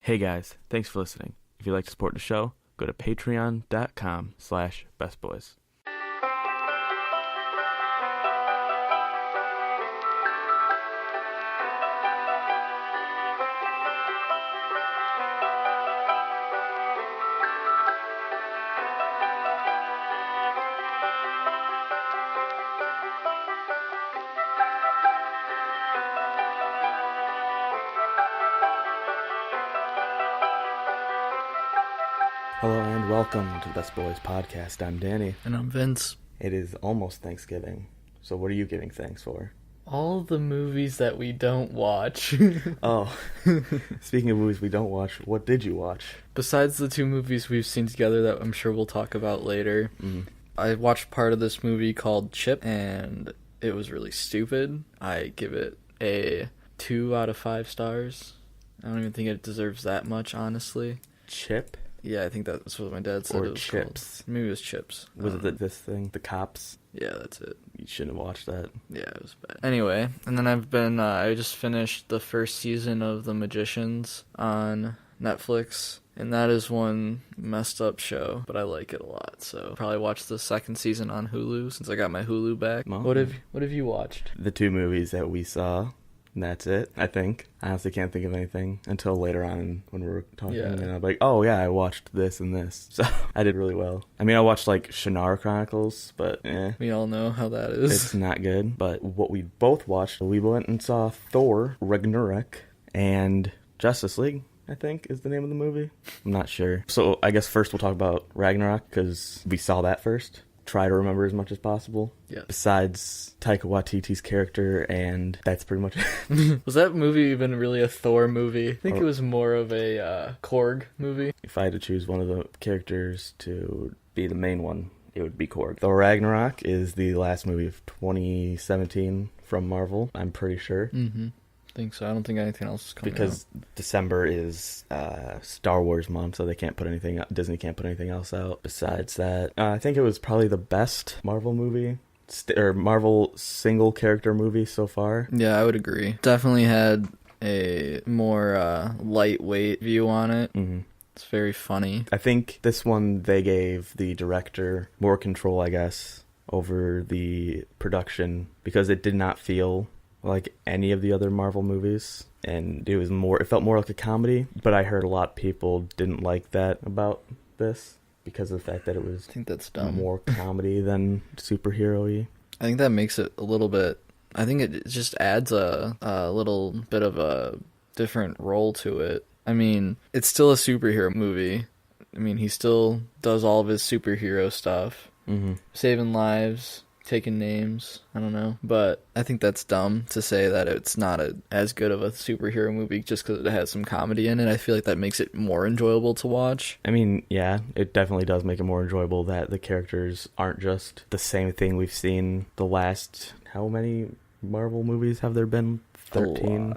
Hey guys, thanks for listening. If you'd like to support the show, go to patreon.com/bestboys. Hello and welcome to the Best Boys podcast. I'm Danny. And I'm Vince. It is almost Thanksgiving, so what are you giving thanks for? All the movies that we don't watch. Oh, speaking of movies we don't watch, what did you watch? Besides the two movies we've seen together that I'm sure we'll talk about later, I watched part of this movie called Chip, and it was really stupid. I give it a 2 out of 5 stars. I don't even think it deserves that much, honestly. Chip? Yeah, I think that's what my dad said Or it was Chips? called. Maybe it was Chips. Was it this thing, The Cops? Yeah, that's it. You shouldn't have watched that. Yeah, it was bad. Anyway, and then I just finished the first season of The Magicians on Netflix, and that is one messed up show, but I like it a lot, so probably watch the second season on Hulu since I got my Hulu back. Oh. What have you watched? The two movies that we saw, and that's it, I think. I honestly can't think of anything until later on when we were talking, Yeah. and I'm like, oh yeah, I watched this and this, so I did really well. I mean, I watched like Shannara Chronicles, but We all know how that is. it's not good. But what we both watched, we went and saw Thor-Ragnarok and Justice League, I think is the name of the movie. I'm not sure. So I guess first we'll talk about Ragnarok because we saw that first. Try to remember as much as possible. Yeah. Besides Taika Waititi's character, and that's pretty much it. Was that movie even really a Thor movie? I think it was more of a Korg movie. If I had to choose one of the characters to be the main one, it would be Korg. Thor Ragnarok is the last movie of 2017 from Marvel, I'm pretty sure. Mm-hmm. I think so. I don't think anything else is coming Because December is Star Wars month, so Disney can't put anything else out besides that. I think it was probably the best Marvel movie, or Marvel single character movie so far. Yeah, I would agree. Definitely had a more lightweight view on it. Mm-hmm. It's very funny. I think this one they gave the director more control, I guess, over the production because it did not feel like any of the other Marvel movies, and it felt more like a comedy, but I heard a lot of people didn't like that about this because of the fact that it was I think that's dumb. more comedy than superhero-y. I think that makes it a little bit... I think it just adds a little bit of a different role to it. I mean, it's still a superhero movie. I mean, he still does all of his superhero stuff. Mm-hmm. Saving lives, taking names, I don't know. But I think that's dumb to say that it's not as good of a superhero movie just because it has some comedy in it. I feel like that makes it more enjoyable to watch. I mean, yeah, it definitely does make it more enjoyable that the characters aren't just the same thing we've seen the last... How many Marvel movies have there been? 13?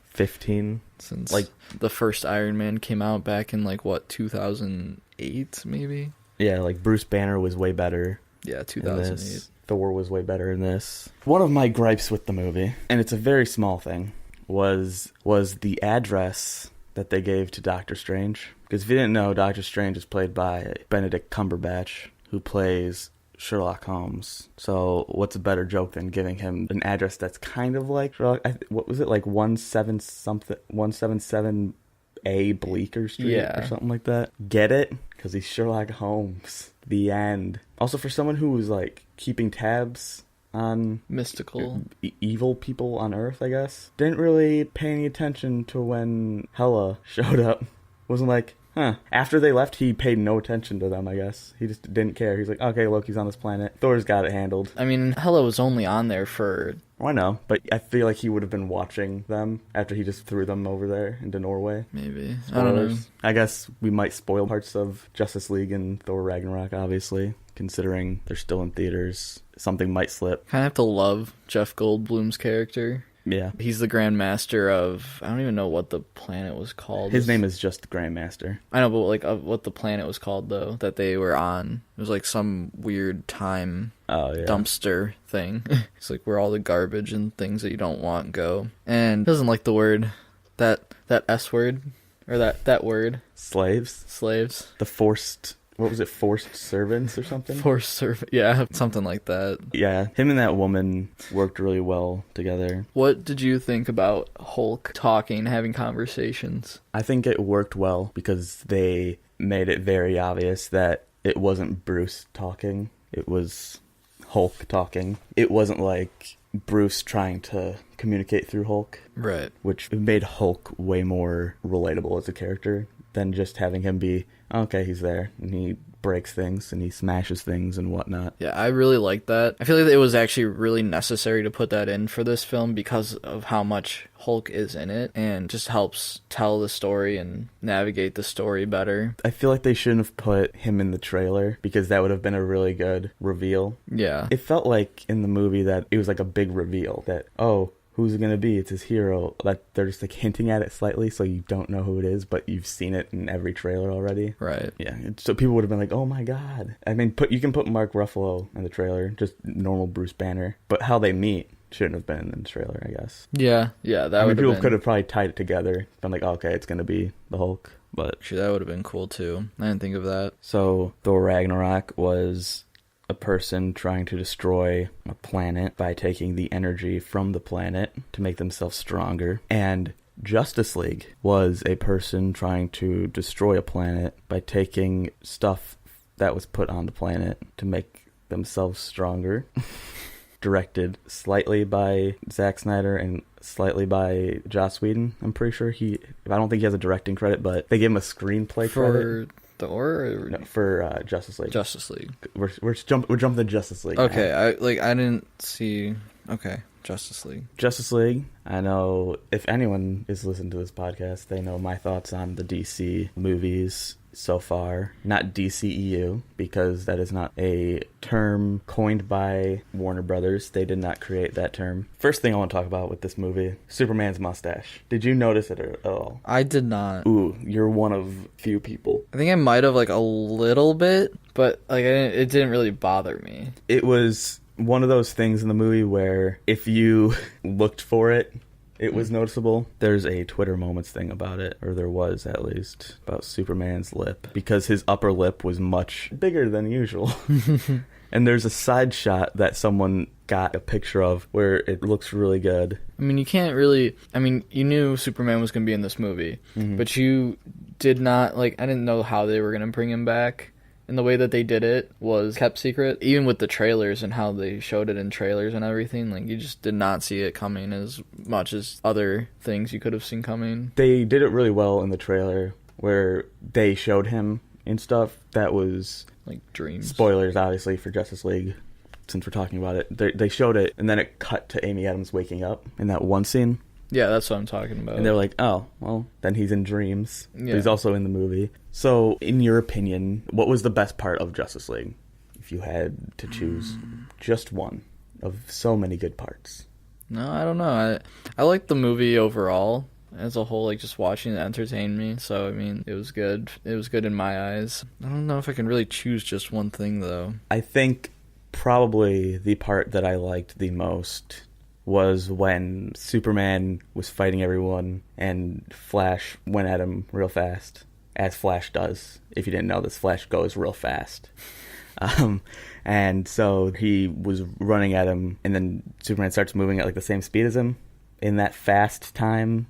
15? Since like the first Iron Man came out back in 2008 maybe? Yeah, like Bruce Banner was way better. Yeah, 2008. Thor was way better in this. One of my gripes with the movie, and it's a very small thing, was the address that they gave to Doctor Strange. Because if you didn't know, Doctor Strange is played by Benedict Cumberbatch, who plays Sherlock Holmes. So what's a better joke than giving him an address that's kind of like Sherlock? What was it, like 177A Bleecker Street or something like that? Get it? Because he's Sherlock Holmes. The end. Also, for someone who was like keeping tabs on mystical evil people on Earth, I guess, didn't really pay any attention to when Hela showed up. Wasn't like, huh. After they left, he paid no attention to them, I guess. He just didn't care. He's like, okay, Loki's on this planet. Thor's got it handled. I mean, Hela was only on there for... I know, but I feel like he would have been watching them after he just threw them over there into Norway. Maybe. Spoilers. I don't know. I guess we might spoil parts of Justice League and Thor Ragnarok, obviously, considering they're still in theaters. Something might slip. Kind of have to love Jeff Goldblum's character. Yeah. He's the Grand Master of... I don't even know what the planet was called. His name is just the Grand Master. I know, but what the planet was called, though, that they were on. It was like some weird time dumpster thing. It's like where all the garbage and things that you don't want go. And he doesn't like the word, that S word. Or that word. Slaves. Slaves. The forced... What was it? Forced servants or something? Forced servant. Yeah, something like that. Yeah, him and that woman worked really well together. What did you think about Hulk talking, having conversations? I think it worked well because they made it very obvious that it wasn't Bruce talking. It was Hulk talking. It wasn't like Bruce trying to communicate through Hulk. Right. Which made Hulk way more relatable as a character than just having him be, okay, he's there, and he breaks things, and he smashes things and whatnot. Yeah, I really like that. I feel like it was actually really necessary to put that in for this film because of how much Hulk is in it, and just helps tell the story and navigate the story better. I feel like they shouldn't have put him in the trailer, because that would have been a really good reveal. Yeah. It felt like in the movie that it was like a big reveal, that, oh, who's it going to be? It's his hero. Like, they're just like hinting at it slightly, so you don't know who it is, but you've seen it in every trailer already. Right. Yeah. So people would have been like, oh my god. I mean, you can put Mark Ruffalo in the trailer, just normal Bruce Banner, but how they meet shouldn't have been in the trailer, I guess. Yeah, that would have people been... could have probably tied it together, been like, okay, it's going to be the Hulk, but... Actually, that would have been cool, too. I didn't think of that. So, Thor-Ragnarok was a person trying to destroy a planet by taking the energy from the planet to make themselves stronger. And Justice League was a person trying to destroy a planet by taking stuff that was put on the planet to make themselves stronger. Directed slightly by Zack Snyder and slightly by Joss Whedon. I'm pretty sure I don't think he has a directing credit, but they gave him a screenplay credit. Thor? Or... No, for Justice League. Justice League. We're jumping to Justice League. Okay, now. I didn't see... Okay, Justice League. Justice League. I know if anyone is listening to this podcast, they know my thoughts on the DC movies so far. Not DCEU, because that is not a term coined by Warner Brothers. They did not create that term. First thing I want to talk about with this movie, Superman's mustache. Did you notice it at all? I did not. Ooh, you're one of few people. I think I might have, like, a little bit, but like it didn't really bother me. It was one of those things in the movie where if you looked for it, it was noticeable. There's a Twitter Moments thing about it, or there was at least, about Superman's lip, because his upper lip was much bigger than usual. And there's a side shot that someone got a picture of where it looks really good. I mean, you can't really... I mean, you knew Superman was going to be in this movie, but you did not... Like, I didn't know how they were going to bring him back. And the way that they did it was kept secret. Even with the trailers and how they showed it in trailers and everything, like, you just did not see it coming as much as other things you could have seen coming. They did it really well in the trailer, where they showed him and stuff. That was... Like, dreams. Spoilers, obviously, for Justice League, since we're talking about it. They showed it, and then it cut to Amy Adams waking up in that one scene. Yeah, that's what I'm talking about. And they're like, oh, well, then he's in dreams. Yeah. But he's also in the movie. So, in your opinion, what was the best part of Justice League? If you had to choose just one of so many good parts. No, I don't know. I liked the movie overall. As a whole, like, just watching it entertained me. So, I mean, it was good. It was good in my eyes. I don't know if I can really choose just one thing, though. I think probably the part that I liked the most was when Superman was fighting everyone and Flash went at him real fast, as Flash does. If you didn't know this, Flash goes real fast. And so he was running at him, and then Superman starts moving at, like, the same speed as him in that fast time,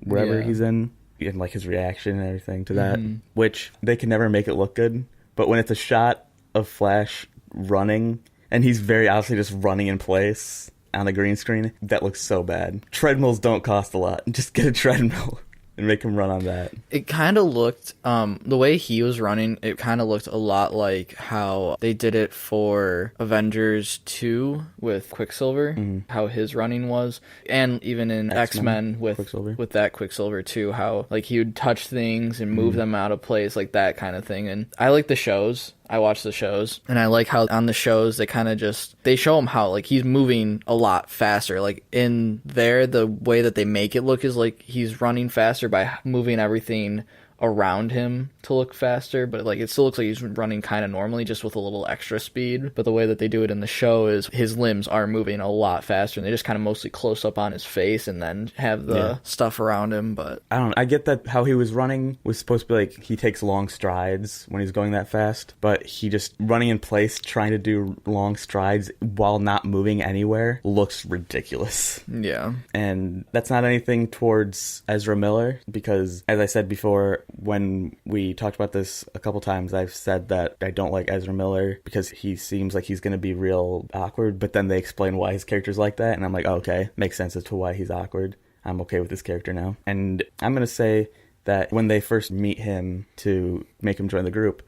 wherever he's in, and, like, his reaction and everything to that, which they can never make it look good. But when it's a shot of Flash running, and he's very obviously just running in place on the green screen, that looks so bad. Treadmills don't cost a lot. Just get a treadmill and make him run on that. It kind of looked, the way he was running, it kind of looked a lot like how they did it for Avengers 2 with Quicksilver, how his running was, and even in X-Men with that Quicksilver too, how, like, he would touch things and move them out of place, like that kind of thing. And I like the shows. I watch the shows, and I like how on the shows they kind of just, they show him how, like, he's moving a lot faster. Like, in there, the way that they make it look is like he's running faster by moving everything around him to look faster, but like it still looks like he's running kind of normally, just with a little extra speed. But the way that they do it in the show is his limbs are moving a lot faster, and they just kind of mostly close up on his face and then have the stuff around him. But I don't know. I get that how he was running was supposed to be like he takes long strides when he's going that fast, but he just running in place trying to do long strides while not moving anywhere looks ridiculous. yeah. And that's not anything towards Ezra Miller, because as I said before, when we talked about this a couple times, I've said that I don't like Ezra Miller because he seems like he's going to be real awkward, but then they explain why his character's like that, and I'm like, oh, okay, makes sense as to why he's awkward. I'm okay with this character now. And I'm going to say that when they first meet him to make him join the group,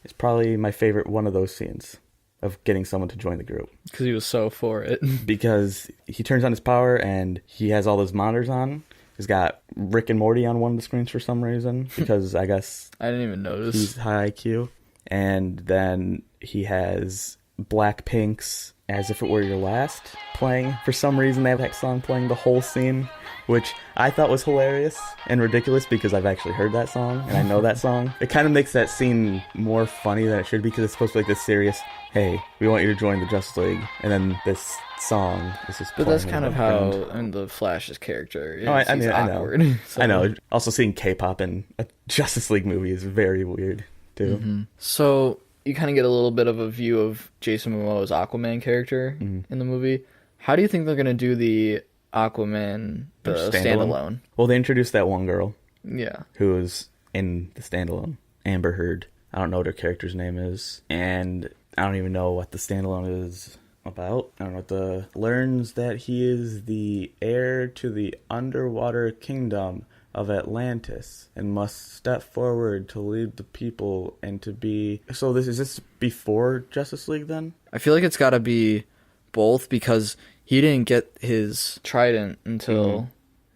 it's probably my favorite one of those scenes of getting someone to join the group. Because he was so for it. Because he turns on his power and he has all those monitors on. He's got Rick and Morty on one of the screens for some reason, because I guess I didn't even notice. He's high IQ. And then he has Blackpink's As If It Were Your Last playing. For some reason, they have that song playing the whole scene, which I thought was hilarious and ridiculous because I've actually heard that song and I know that song. It kind of makes that scene more funny than it should be, because it's supposed to be like this serious, hey, we want you to join the Justice League, and then this song is just But that's kind of how and the Flash's character is. I mean, awkward. I know. Also, seeing K-pop in a Justice League movie is very weird, too. Mm-hmm. So you kind of get a little bit of a view of Jason Momoa's Aquaman character in the movie. How do you think they're going to do the Aquaman, the standalone? Well, they introduced that one girl. Yeah. Who was in the standalone. Amber Heard. I don't know what her character's name is. And I don't even know what the standalone is about. I don't know what learns that he is the heir to the underwater kingdom of Atlantis and must step forward to lead the people and to be... So is this before Justice League then? I feel like it's got to be both, because he didn't get his trident until...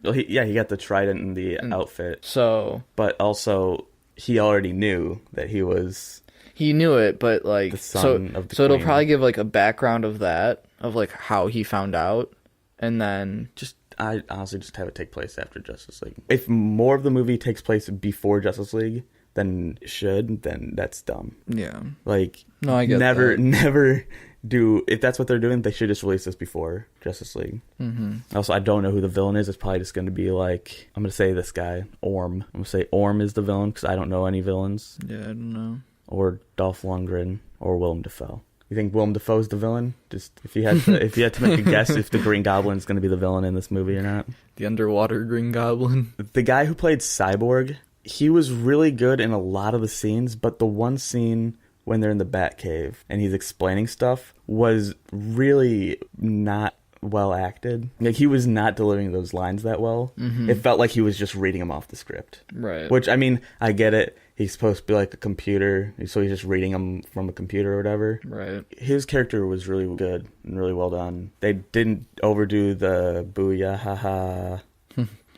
Well, he got the trident in the outfit. So... But also, he already knew that he was... He knew it, but like... The son of the So it'll queen. probably give like a background of that, of like how he found out, and then... I honestly just have it take place after Justice League. If more of the movie takes place before Justice League than it should, then that's dumb. Yeah. Like, no, I get never that. do... If that's what they're doing, they should just release this before Justice League. Mm-hmm. Also, I don't know who the villain is. It's probably just going to be like... I'm going to say this guy, Orm. I'm going to say Orm is the villain, because I don't know any villains. Yeah, I don't know. Or Dolph Lundgren, or Willem Dafoe. You think Willem Dafoe's the villain? Just if you had to make a guess if the Green Goblin's going to be the villain in this movie or not. The underwater Green Goblin. The guy who played Cyborg, he was really good in a lot of the scenes, but the one scene when they're in the Batcave and he's explaining stuff was really not well acted. Like, he was not delivering those lines that well. Mm-hmm. It felt like he was just reading them off the script. Right. Which, I mean, I get it. He's supposed to be like a computer, so he's just reading them from a computer or whatever. Right. His character was really good and really well done. They didn't overdo the booyah ha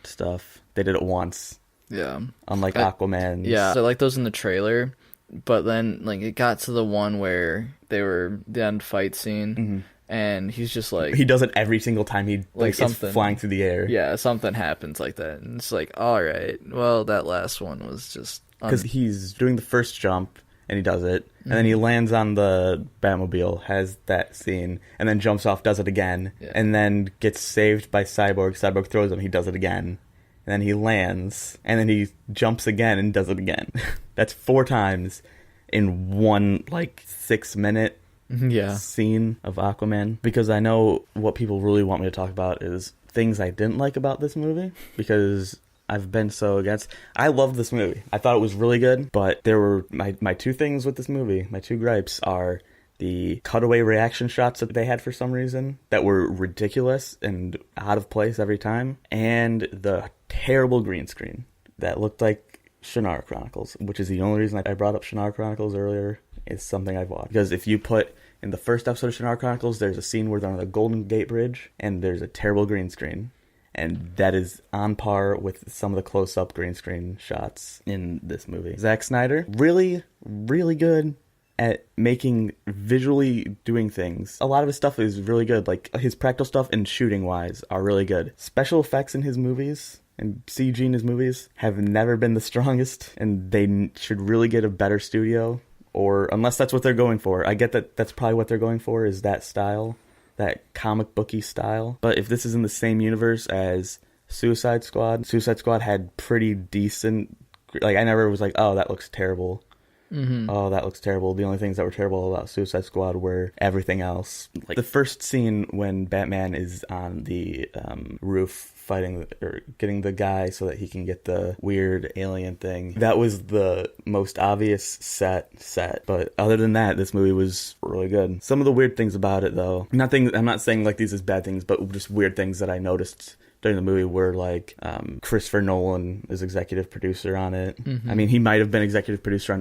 stuff. They did it once. Yeah. Unlike Aquaman. Yeah, I like those in the trailer, but then like it got to the one where they were the end fight scene. Mm-hmm. And he's just like... He does it every single time he like something, is flying through the air. Yeah, something happens like that. And it's like, all right, well, that last one was just... Because he's doing the first jump, and he does it. And then he lands on the Batmobile, has that scene, and then jumps off, does it again. Yeah. And then gets saved by Cyborg. Cyborg throws him, he does it again. And then he lands, and then he jumps again and does it again. That's 4 times in one, 6-minute... scene of Aquaman, because I know what people really want me to talk about is things I didn't like about this movie, because I've been so against... I love this movie. I thought it was really good, but there were my 2 things with this movie. My 2 gripes are the cutaway reaction shots that they had for some reason that were ridiculous and out of place every time, and the terrible green screen that looked like Shannara Chronicles, which is the only reason I brought up Shannara Chronicles earlier. It's something I've watched. Because if you put in the first episode of Shannara Chronicles, there's a scene where they're on the Golden Gate Bridge, and there's a terrible green screen. And that is on par with some of the close-up green screen shots in this movie. Zack Snyder, really, really good at visually doing things. A lot of his stuff is really good. Like, his practical stuff and shooting-wise are really good. Special effects in his movies and CG in his movies have never been the strongest, and they should really get a better studio, or unless that's what they're going for. I get that that's probably what they're going for, is that style, that comic booky style. But if this is in the same universe as Suicide Squad had pretty decent, like, I never was like, oh, that looks terrible. Mm-hmm. Oh, that looks terrible. The only things that were terrible about Suicide Squad were everything else. Like the first scene when Batman is on the roof fighting or getting the guy so that he can get the weird alien thing. That was the most obvious set. But other than that, this movie was really good. Some of the weird things about it, though, I'm not saying like these as bad things, but just weird things that I noticed during the movie were like Christopher Nolan is executive producer on it. Mm-hmm. I mean, he might have been executive producer on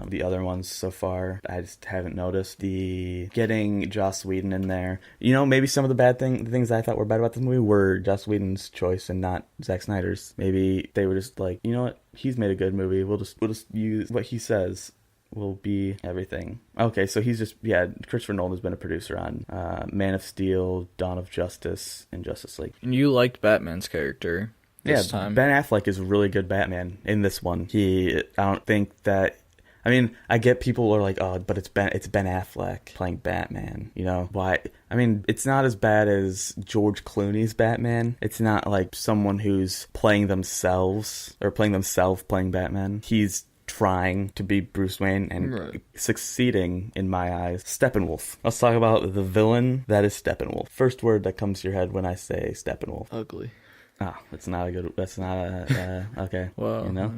the other ones so far. I just haven't noticed. The getting Joss Whedon in there. You know, maybe some of the the things I thought were bad about this movie were Joss Whedon's choice and not Zack Snyder's. Maybe they were just like, you know what, he's made a good movie. We'll just use what he says will be everything. Okay, so Christopher Nolan has been a producer on Man of Steel, Dawn of Justice, and Justice League. And you liked Batman's character this time. Ben Affleck is a really good Batman in this one. I don't think that, I mean, I get people are like, oh, but it's Ben Affleck playing Batman, you know? Why? I mean, it's not as bad as George Clooney's Batman. It's not like someone who's playing themselves playing Batman. He's trying to be Bruce Wayne and succeeding, in my eyes. Steppenwolf. Let's talk about the villain that is Steppenwolf. First word that comes to your head when I say Steppenwolf. Ugly. Ah, that's not okay. Well, you know,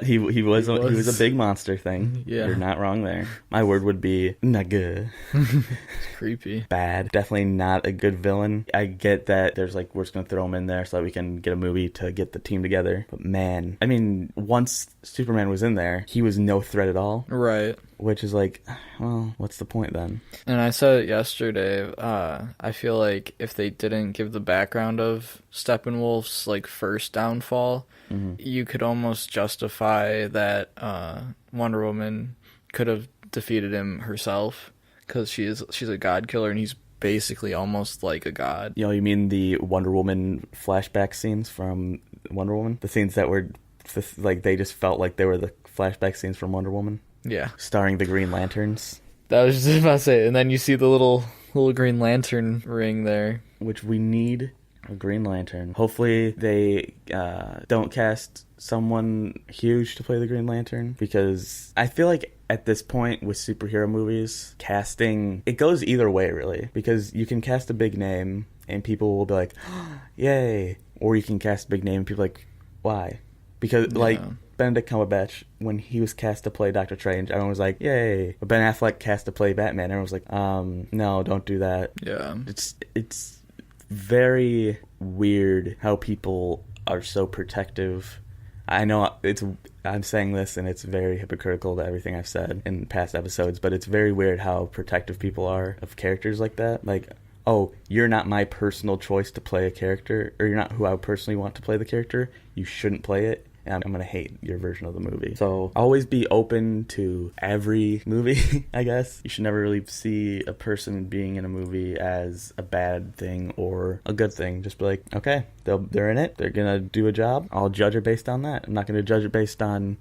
he was a big monster thing. Yeah, you're not wrong there. My word would be not good. It's creepy. Bad. Definitely not a good villain. I get that there's like, we're just gonna throw him in there so that we can get a movie to get the team together. But man, I mean, once Superman was in there, he was no threat at all. Right. Which is like, well, what's the point then? And I said it yesterday, I feel like if they didn't give the background of Steppenwolf's like first downfall, you could almost justify that Wonder Woman could have defeated him herself, because she's a god killer and he's basically almost like a god. You know, you mean the Wonder Woman flashback scenes from Wonder Woman? The scenes that were like, they just felt like they were the flashback scenes from Wonder Woman? Yeah. Starring the Green Lanterns. That was just about to say. And then you see the little Green Lantern ring there. Which we need a Green Lantern. Hopefully they don't cast someone huge to play the Green Lantern. Because I feel like at this point with superhero movies, casting, it goes either way really. Because you can cast a big name and people will be like, oh, yay. Or you can cast a big name and people are like, why? Because like Benedict Cumberbatch, when he was cast to play Doctor Strange, everyone was like, yay. But Ben Affleck cast to play Batman, everyone was like, no, don't do that. Yeah. It's very weird how people are so protective. I know I'm saying this and it's very hypocritical to everything I've said in past episodes, but it's very weird how protective people are of characters like that. Like, oh, you're not my personal choice to play a character, or you're not who I personally want to play the character, you shouldn't play it. And I'm going to hate your version of the movie. So always be open to every movie, I guess. You should never really see a person being in a movie as a bad thing or a good thing. Just be like, okay, they're in it. They're going to do a job. I'll judge it based on that. I'm not going to judge it based on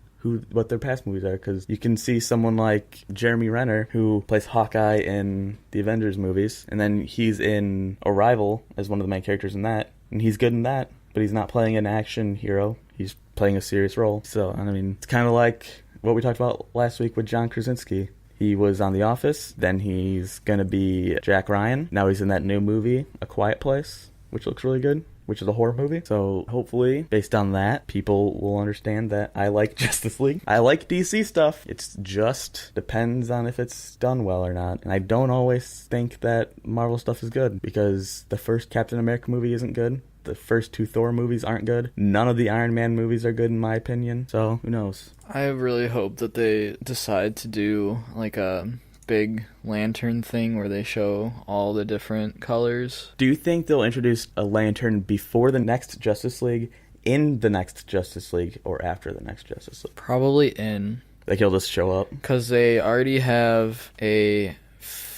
what their past movies are, because you can see someone like Jeremy Renner, who plays Hawkeye in the Avengers movies, and then he's in Arrival as one of the main characters in that, and he's good in that, but he's not playing an action hero. He's playing a serious role. So, I mean, it's kind of like what we talked about last week with John Krasinski. He was on The Office, then he's going to be Jack Ryan. Now he's in that new movie, A Quiet Place, which looks really good, which is a horror movie. So hopefully, based on that, people will understand that I like Justice League. I like DC stuff. It just depends on if it's done well or not. And I don't always think that Marvel stuff is good, because the first Captain America movie isn't good. The first two Thor movies aren't good. None of the Iron Man movies are good in my opinion. So, who knows? I really hope that they decide to do like a big lantern thing where they show all the different colors. Do you think they'll introduce a lantern before the next Justice League, in the next Justice League, or after the next Justice League? Probably in. Like he'll just show up? Because they already have a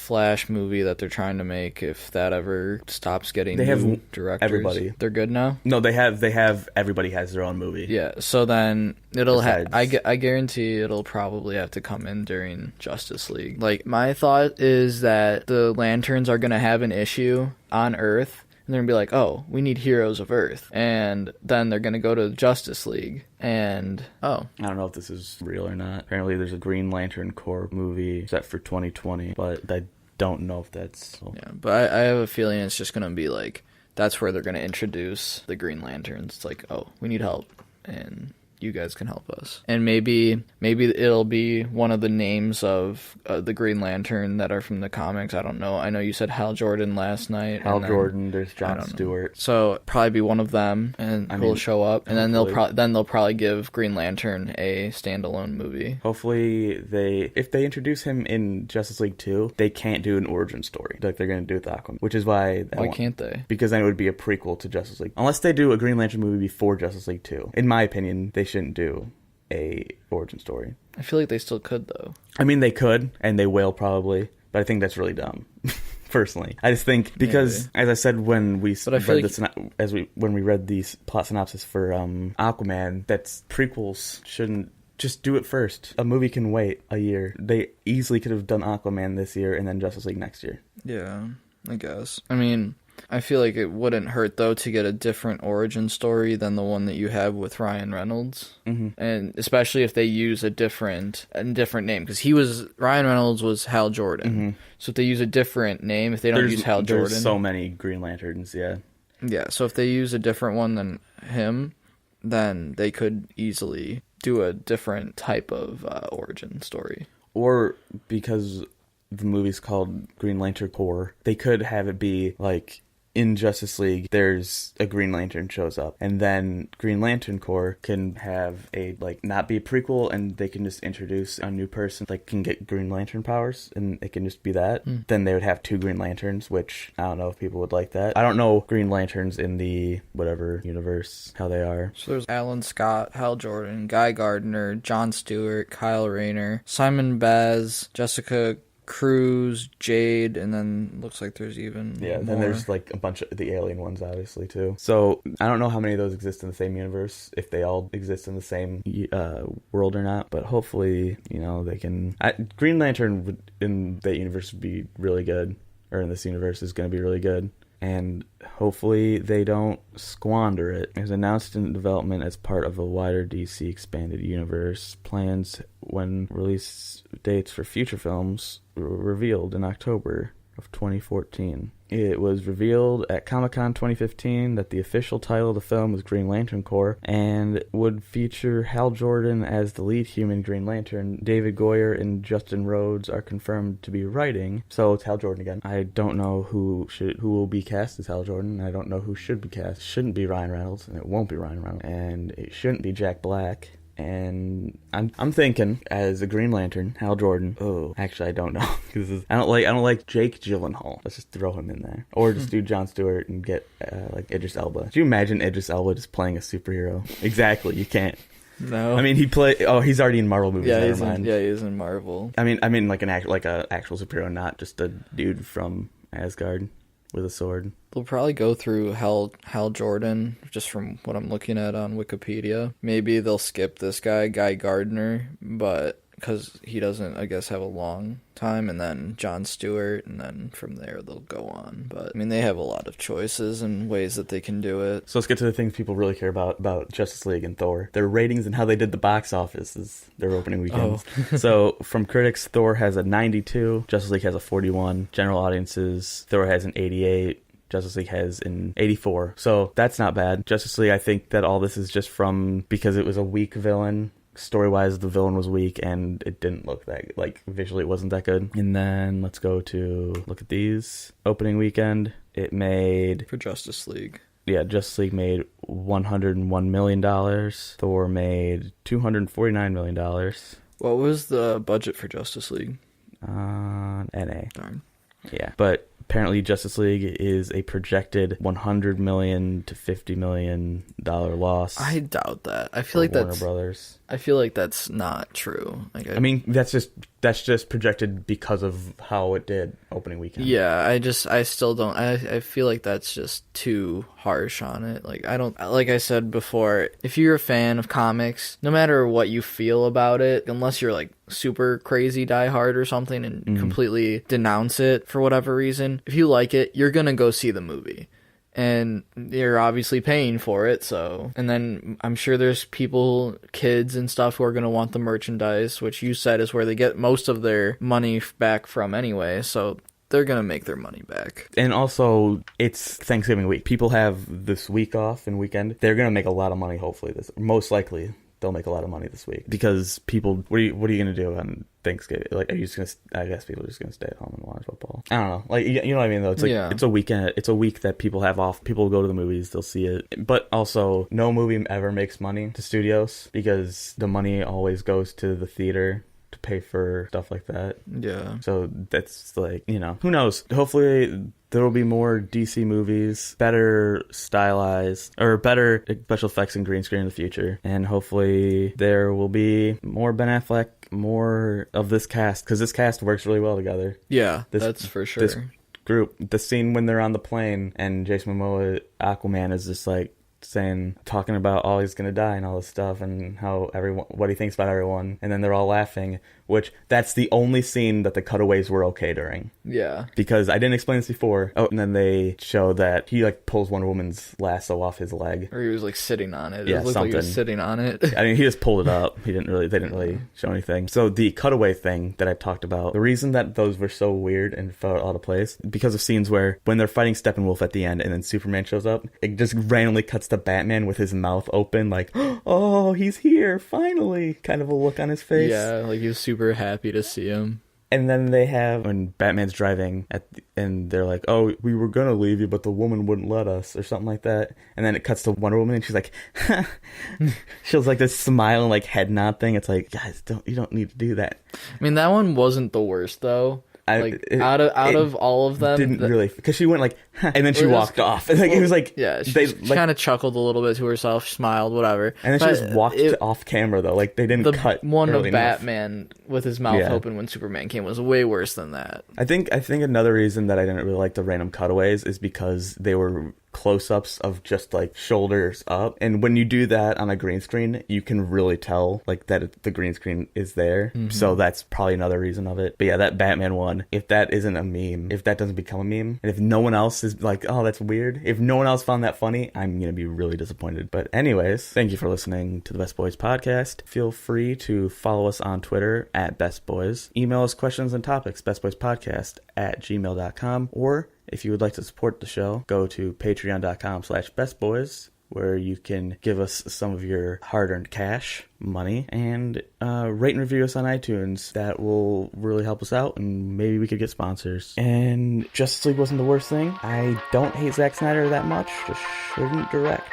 Flash movie that they're trying to make, if that ever stops getting They have directors. everybody. They're good now? No, they have everybody has their own movie. Yeah, so then it'll I guarantee it'll probably have to come in during Justice League. Like, my thought is that the Lanterns are going to have an issue on Earth, and they're going to be like, oh, we need heroes of Earth. And then they're going to go to Justice League, and, I don't know if this is real or not. Apparently there's a Green Lantern Corps movie set for 2020, but I don't know if that's... Yeah, but I have a feeling it's just going to be like, that's where they're going to introduce the Green Lanterns. It's like, oh, we need help, and you guys can help us. And maybe it'll be one of the names of the Green Lantern that are from the comics. I don't know. I know you said Hal Jordan last night. Hal Jordan, there's John Stewart. So probably be one of them, and who'll show up. And then they'll probably give Green Lantern a standalone movie. Hopefully if they introduce him in Justice League 2, they can't do an origin story like they're going to do with Aquaman, which is why... Why can't they? Because then it would be a prequel to Justice League. Unless they do a Green Lantern movie before Justice League 2. In my opinion, they shouldn't do a origin story. I feel like they still could, though. I mean, they could, and they will probably, but I think that's really dumb. Personally, I just think because, as I said when we read the plot synopsis for Aquaman, that's prequels shouldn't just do it first. A movie can wait a year. They easily could have done Aquaman this year and then Justice League next year. Yeah, I guess. I mean, I feel like it wouldn't hurt, though, to get a different origin story than the one that you have with Ryan Reynolds. Mm-hmm. And especially if they use a different name. Because Ryan Reynolds was Hal Jordan. Mm-hmm. So if they use a different name, if they don't use Hal Jordan... There's so many Green Lanterns, yeah. Yeah, so if they use a different one than him, then they could easily do a different type of origin story. Or because the movie's called Green Lantern Corps, they could have it be like... In Justice League, there's a Green Lantern shows up, and then Green Lantern Corps can have not be a prequel, and they can just introduce a new person, can get Green Lantern powers, and it can just be that. Then they would have 2 Green Lanterns, which I don't know if people would like that. I don't know Green Lanterns in the whatever universe, how they are. So there's Alan Scott, Hal Jordan, Guy Gardner, John Stewart, Kyle Rayner, Simon Baz, Jessica Cruz, Jade, and then looks like there's even more. Then there's a bunch of the alien ones, obviously, too. So I don't know how many of those exist in the same universe, if they all exist in the same world or not, but hopefully, they can... Green Lantern in that universe would be really good, or in this universe is going to be really good. And hopefully they don't squander it. It was announced in development as part of a wider DC expanded universe. Plans when release dates for future films were revealed in October of 2014. It was revealed at Comic-Con 2015 that the official title of the film was Green Lantern Corps and would feature Hal Jordan as the lead human Green Lantern. David Goyer and Justin Rhodes are confirmed to be writing, so it's Hal Jordan again. I don't know who will be cast as Hal Jordan. I don't know who should be cast. It shouldn't be Ryan Reynolds, and it won't be Ryan Reynolds, and it shouldn't be Jack Black. And I'm thinking as a Green Lantern, Hal Jordan. Oh, actually, I don't know. I don't like Jake Gyllenhaal. Let's just throw him in there, or just do Jon Stewart and get Idris Elba. Could you imagine Idris Elba just playing a superhero? Exactly, you can't. No. I mean, he's already in Marvel movies. Yeah, he's in Marvel. I mean, like an actual superhero, not just a dude from Asgard with a sword. They'll probably go through Hal Jordan, just from what I'm looking at on Wikipedia. Maybe they'll skip this Guy Gardner, but because he doesn't, I guess, have a long time, and then Jon Stewart, and then from there they'll go on. But, I mean, they have a lot of choices and ways that they can do it. So let's get to the things people really care about Justice League and Thor. Their ratings and how they did the box office is their opening weekends. Oh. So, from critics, Thor has a 92, Justice League has a 41, general audiences, Thor has an 88, Justice League has an 84. So that's not bad. Justice League, I think that all this is just because it was a weak villain. Story-wise, the villain was weak, and it didn't look that... visually, it wasn't that good. And then, let's go to... Look at these. Opening weekend, it made... For Justice League. Yeah, Justice League made $101 million. Thor made $249 million. What was the budget for Justice League? NA. Darn. Yeah, but... Apparently, Justice League is a projected $100 million to $50 million loss. I doubt that. I feel like Warner Brothers. I feel like that's not true. Like, I mean, that's just projected because of how it did opening weekend. Yeah, I still don't. I feel like that's just too harsh on it. Like, I don't. Like I said before, if you're a fan of comics, no matter what you feel about it, unless you're like super crazy diehard or something and completely denounce it for whatever reason, if you like it, you're gonna go see the movie. And you're obviously paying for it, so... And then I'm sure there's people, kids and stuff, who are going to want the merchandise, which you said is where they get most of their money back from anyway, so they're going to make their money back. And also, it's Thanksgiving week. People have this week off and weekend. They're going to make a lot of money, hopefully. Most likely, they'll make a lot of money this week. Because people... What are you going to do on Thanksgiving? Like, are you just going to... I guess people are just going to stay at home and watch football. I don't know. Like, you know what I mean, though? It's like, It's a weekend. It's a week that people have off. People will go to the movies. They'll see it. But also, no movie ever makes money to studios because the money always goes to the theater to pay for stuff like that. Yeah. So that's like, who knows? Hopefully there will be more DC movies, better stylized, or better special effects and green screen in the future. And hopefully there will be more Ben Affleck, more of this cast, because this cast works really well together. Yeah, that's for sure. This group, the scene when they're on the plane and Jason Momoa, Aquaman, is just like talking about, oh, he's gonna die and all this stuff, and what he thinks about everyone, and then they're all laughing, which that's the only scene that the cutaways were okay during. Yeah. Because I didn't explain this before. Oh, and then they show that he like pulls Wonder Woman's lasso off his leg. Or he was like sitting on it. Yeah, it looked something. like he was sitting on it. I mean, he just pulled it up. They didn't really show anything. So the cutaway thing that I talked about, the reason that those were so weird and fell out of place, because of scenes where when they're fighting Steppenwolf at the end and then Superman shows up, it just randomly cuts to Batman with his mouth open, like, oh, he's here, finally, kind of a look on his face. Yeah, like he was super happy to see him. And then they have, when Batman's driving, and they're like, oh, we were going to leave you, but the woman wouldn't let us, or something like that. And then it cuts to Wonder Woman, and she's like, she was like this smile and like head nod thing. It's like, guys, you don't need to do that. I mean, that one wasn't the worst, though. Out of all of them, didn't really, because she went like, and then she walked off. And like, it was like, yeah, she kind of chuckled a little bit to herself, smiled, whatever. And then she just walked off camera though. Like, they didn't cut one of enough. Batman with his mouth open when Superman came was way worse than that. I think another reason that I didn't really like the random cutaways is because they were close-ups of just like shoulders up, and when you do that on a green screen, you can really tell like that the green screen is there. So that's probably another reason of it. But yeah, that Batman one, if that isn't a meme, if that doesn't become a meme, and if no one else is like, oh, that's weird, if no one else found that funny, I'm gonna be really disappointed. But anyways, thank you for listening to the Best Boys podcast. Feel free to follow us on Twitter at Best Boys. Email us questions and topics, bestboyspodcast@gmail.com, or if you would like to support the show, go to patreon.com/bestboys, where you can give us some of your hard-earned cash, money, and rate and review us on iTunes. That will really help us out, and maybe we could get sponsors. And Justice League wasn't the worst thing. I don't hate Zack Snyder that much, just shouldn't direct.